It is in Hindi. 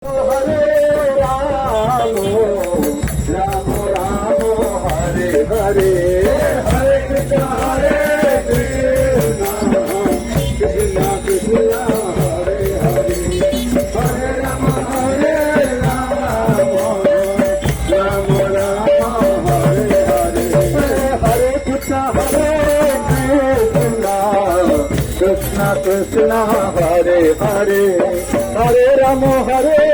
हरे राम राम राम हरे हरे हरे कृष्ण कृष्ण कृष्ण हरे हरे हरे राम राम राम हरे हरे हरे कृष्ण कृष्ण कृष्ण हरे हरे हरे राम हरे